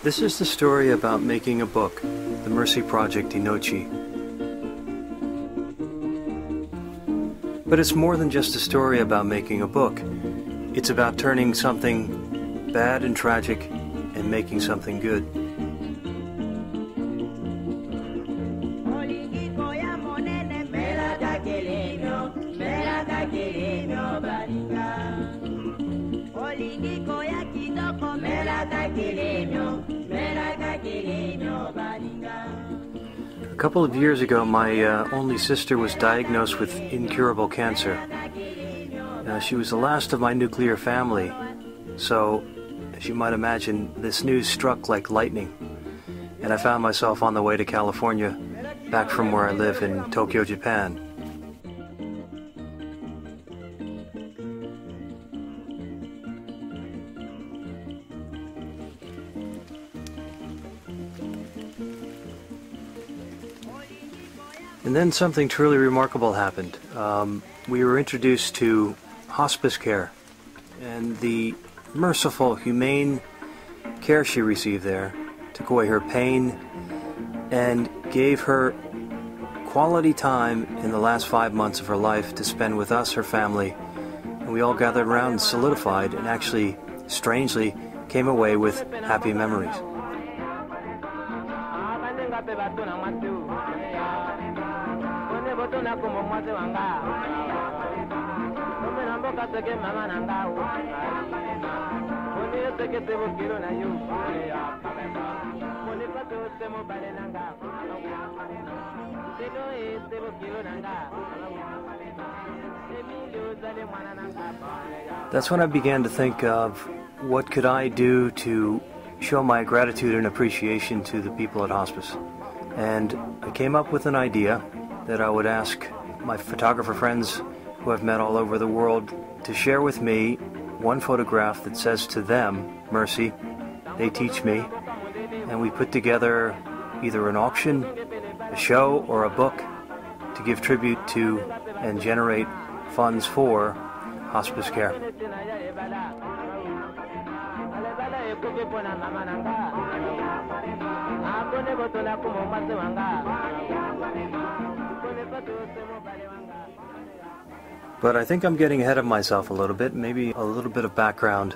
This is the story about making a book, the Mercy Project Inochi. But it's more than just a story about making a book. It's about turning something bad and tragic and making something good. A couple of years ago, my only sister was diagnosed with incurable cancer. She was the last of my nuclear family, so, as you might imagine, this news struck like lightning, and I found myself on the way to California, back from where I live in Tokyo, Japan. And then something truly remarkable happened. We were introduced to hospice care and the merciful, humane care she received there took away her pain and gave her quality time in the last 5 months of her life to spend with us, her family. And we all gathered around and solidified and actually, strangely, came away with happy memories. That's when I began to think of what could I do to show my gratitude and appreciation to the people at hospice. And I came up with an idea that I would ask my photographer friends who I've met all over the world to share with me one photograph that says to them, Mercy, they teach me, and we put together either an auction, a show, or a book to give tribute to and generate funds for hospice care. But I think I'm getting ahead of myself a little bit. Maybe a little bit of background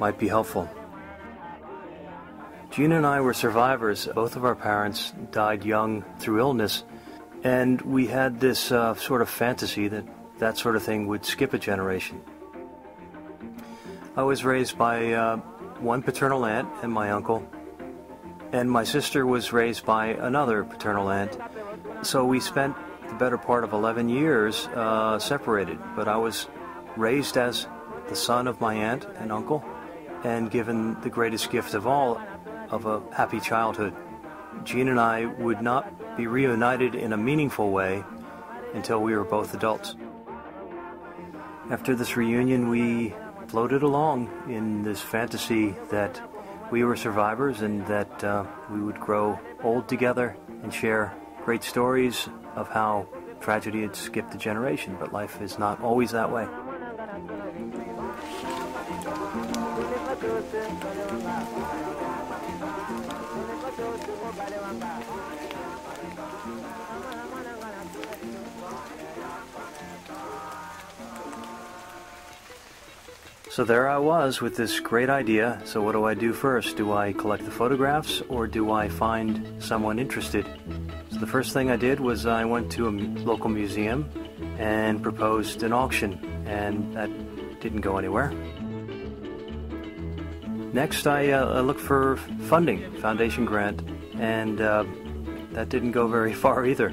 might be helpful. Jeanne and I were survivors. Both of our parents died young through illness, and we had this sort of fantasy that that sort of thing would skip a generation. I was raised by one paternal aunt and my uncle, and my sister was raised by another paternal aunt. So we spent the better part of 11 years separated, but I was raised as the son of my aunt and uncle and given the greatest gift of all, of a happy childhood. Jeanne and I would not be reunited in a meaningful way until we were both adults. After this reunion, we floated along in this fantasy that we were survivors and that we would grow old together and share great stories of how tragedy had skipped a generation, but life is not always that way. So there I was with this great idea. So what do I do first? Do I collect the photographs or do I find someone interested? So the first thing I did was I went to a local museum and proposed an auction, and that didn't go anywhere. Next I looked for funding, foundation grant, and that didn't go very far either.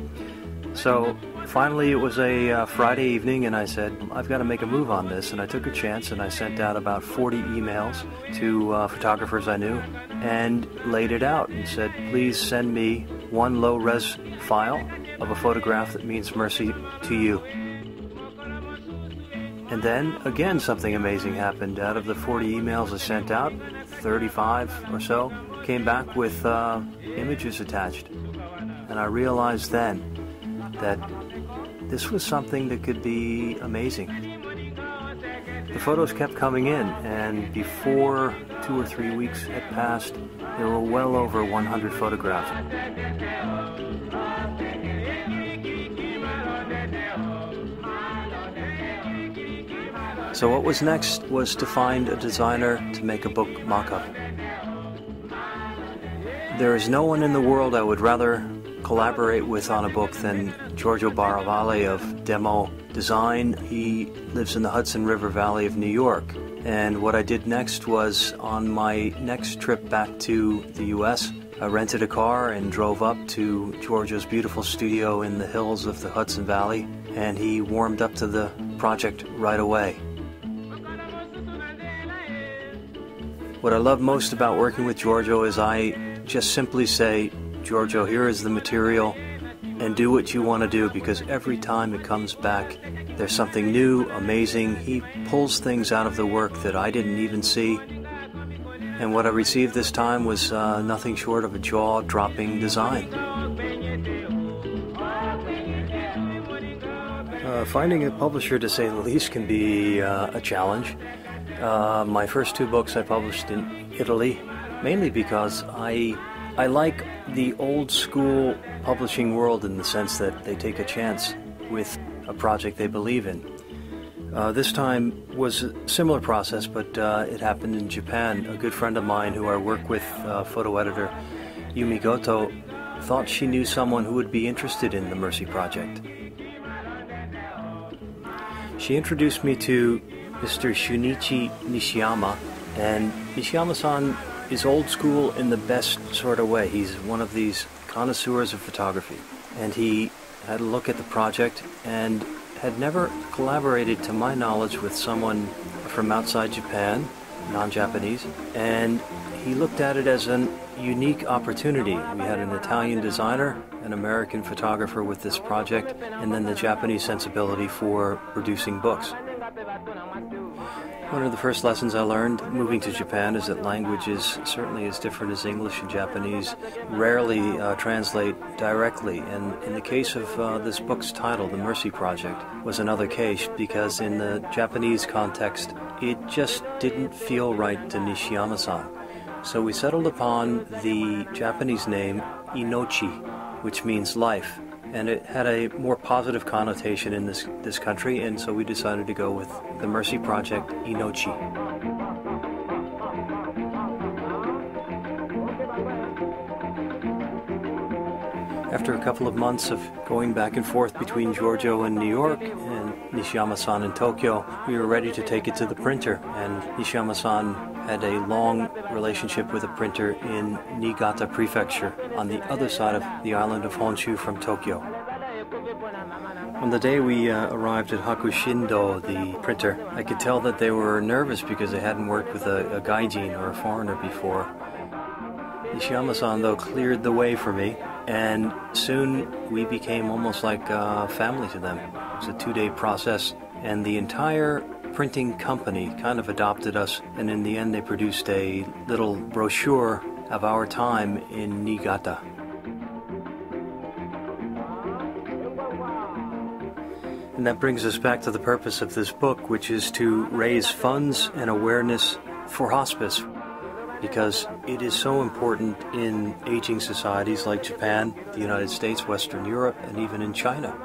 So finally it was a Friday evening and I said, I've got to make a move on this, and I took a chance and I sent out about 40 emails to photographers I knew and laid it out and said, please send me one low-res file of a photograph that means mercy to you. And then again something amazing happened. Out of the 40 emails I sent out, 35 or so came back with images attached. And I realized then that this was something that could be amazing. The photos kept coming in, and before 2 or 3 weeks had passed, there were well over 100 photographs. So what was next was to find a designer to make a book mock-up. There is no one in the world I would rather collaborate with on a book than Giorgio Baravalli of Demo Design. He lives in the Hudson River Valley of New York. And what I did next was, on my next trip back to the US, I rented a car and drove up to Giorgio's beautiful studio in the hills of the Hudson Valley, and he warmed up to the project right away. What I love most about working with Giorgio is I just simply say, Giorgio, here is the material, and do what you want to do, because every time it comes back, there's something new, amazing. He pulls things out of the work that I didn't even see. And what I received this time was nothing short of a jaw-dropping design. Finding a publisher, to say the least, can be a challenge. My first 2 books I published in Italy, mainly because I like the old school publishing world in the sense that they take a chance with a project they believe in. This time was a similar process, but it happened in Japan. A good friend of mine who I work with, photo editor Yumi Goto, thought she knew someone who would be interested in the Mercy Project. She introduced me to Mr. Shunichi Nishiyama, and Nishiyama-san is old school in the best sort of way. He's one of these connoisseurs of photography, and he had a look at the project and had never collaborated, to my knowledge, with someone from outside Japan, non-Japanese, and he looked at it as a unique opportunity. We had an Italian designer, an American photographer with this project, and then the Japanese sensibility for producing books. One of the first lessons I learned moving to Japan is that languages, certainly as different as English and Japanese, rarely translate directly. And in the case of this book's title, The Mercy Project, was another case, because in the Japanese context, it just didn't feel right to Nishiyama-san. So we settled upon the Japanese name Inochi, which means life. And it had a more positive connotation in this country, and so we decided to go with the Mercy Project Inochi. After a couple of months of going back and forth between Giorgio in New York and Nishiyama-san in Tokyo, we were ready to take it to the printer, and Nishiyama-san had a long relationship with a printer in Niigata Prefecture on the other side of the island of Honshu from Tokyo. On the day we arrived at Hakushindo, the printer, I could tell that they were nervous because they hadn't worked with a gaijin or a foreigner before. Nishiyama-san, though, cleared the way for me, and soon we became almost like family to them. It was a 2-day process, and the entire printing company kind of adopted us, and in the end they produced a little brochure of our time in Niigata. And that brings us back to the purpose of this book, which is to raise funds and awareness for hospice, because it is so important in aging societies like Japan, the United States, Western Europe, and even in China.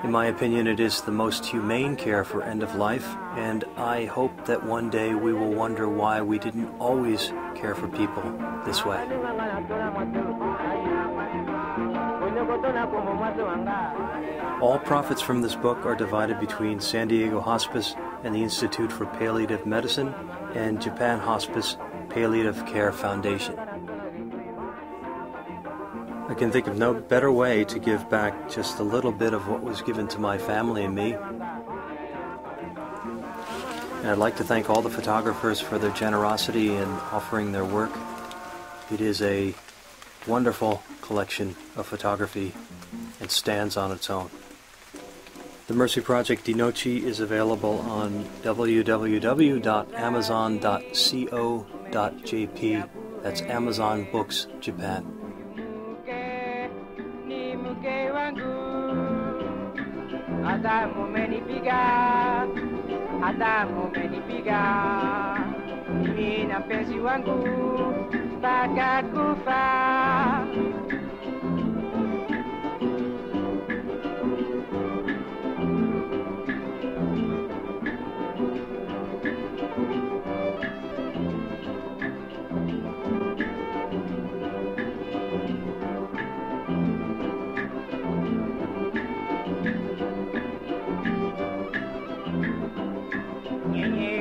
In my opinion, it is the most humane care for end of life, and I hope that one day we will wonder why we didn't always care for people this way. All profits from this book are divided between San Diego Hospice and the Institute for Palliative Medicine and Japan Hospice Palliative Care Foundation. I can think of no better way to give back just a little bit of what was given to my family and me. And I'd like to thank all the photographers for their generosity in offering their work. It is a wonderful collection of photography and stands on its own. The Mercy Project Inochi is available on www.amazon.co.jp. That's Amazon Books Japan. Adamu menipiga mimi na mpenzi wangu mpaka kufa.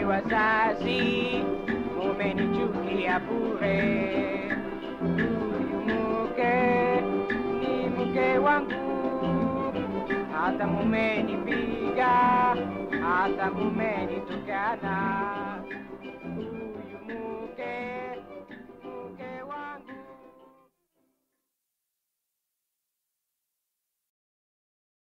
Wazazi mumenichukia bure, huyu mke ni mke wangu, hata mumenipiga, hata mumenitukana, huyu mke